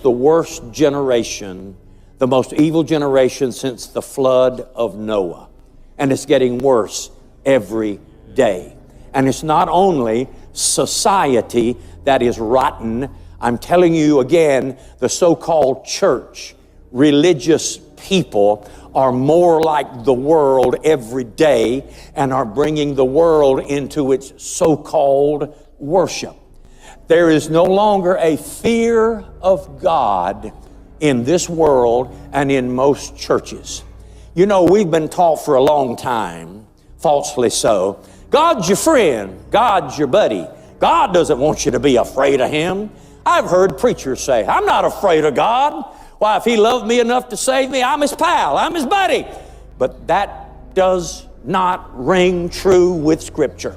The worst generation, the most evil generation since the flood of Noah. And it's getting worse every day. And it's not only society that is rotten. I'm telling you again, the so-called church, religious people are more like the world every day and are bringing the world into its so-called worship. There is no longer a fear of God in this world and in most churches. You know, we've been taught for a long time, falsely so, God's your friend, God's your buddy. God doesn't want you to be afraid of Him. I've heard preachers say, I'm not afraid of God. Why, if He loved me enough to save me, I'm His pal, I'm His buddy. But that does not ring true with Scripture.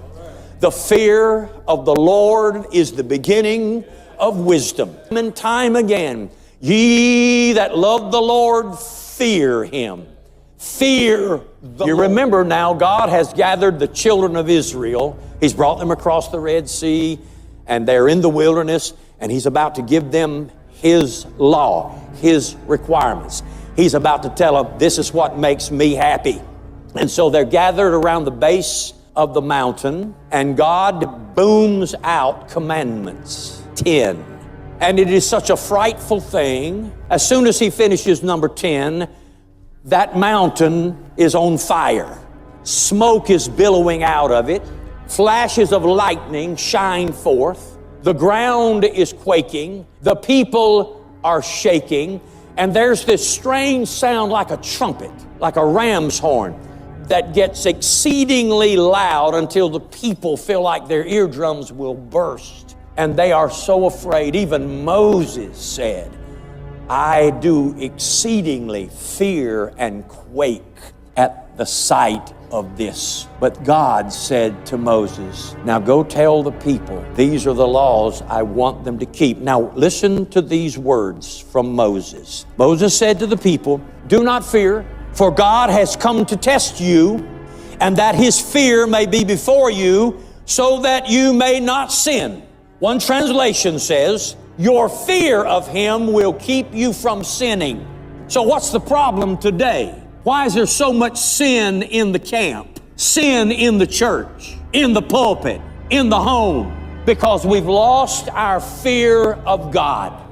The fear of the Lord is the beginning of wisdom. And time again, ye that love the Lord, fear Him. Fear the Lord. You remember now, God has gathered the children of Israel. He's brought them across the Red Sea, and they're in the wilderness, and He's about to give them His law, His requirements. He's about to tell them, this is what makes me happy. And so they're gathered around the base of the mountain, and God booms out commandments, 10. And it is such a frightful thing. As soon as He finishes number 10, that mountain is on fire. Smoke is billowing out of it. Flashes of lightning shine forth. The ground is quaking. The people are shaking. And there's this strange sound like a trumpet, like a ram's horn, that gets exceedingly loud until the people feel like their eardrums will burst. And they are so afraid. Even Moses said, I do exceedingly fear and quake at the sight of this. But God said to Moses, now go tell the people, these are the laws I want them to keep. Now listen to these words from Moses. Moses said to the people, do not fear, for God has come to test you, and that His fear may be before you, so that you may not sin. One translation says, your fear of Him will keep you from sinning. So what's the problem today? Why is there so much sin in the camp? Sin in the church, in the pulpit, in the home? Because we've lost our fear of God.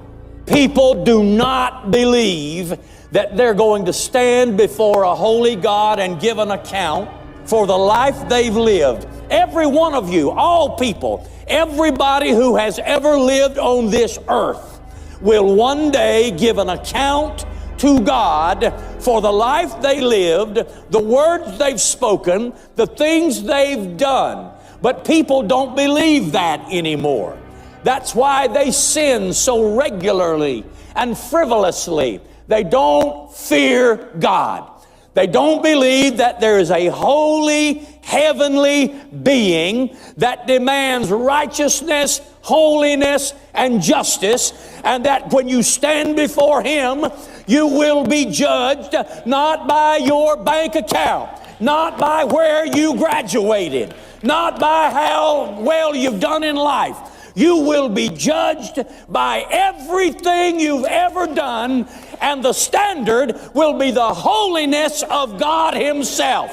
People do not believe that they're going to stand before a holy God and give an account for the life they've lived. Every one of you, all people, everybody who has ever lived on this earth will one day give an account to God for the life they lived, the words they've spoken, the things they've done. But people don't believe that anymore. That's why they sin so regularly and frivolously. They don't fear God. They don't believe that there is a holy, heavenly being that demands righteousness, holiness, and justice, and that when you stand before Him, you will be judged not by your bank account, not by where you graduated, not by how well you've done in life. You will be judged by everything you've ever done, and the standard will be the holiness of God Himself.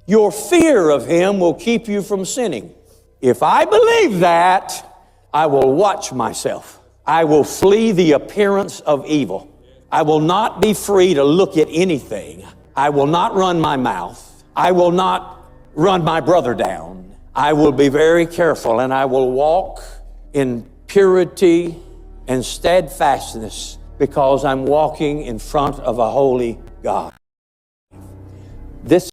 Your fear of Him will keep you from sinning. If I believe that, I will watch myself. I will flee the appearance of evil. I will not be free to look at anything. I will not run my mouth. I will not run my brother down. I will be very careful, and I will walk in purity and steadfastness, because I'm walking in front of a holy God. This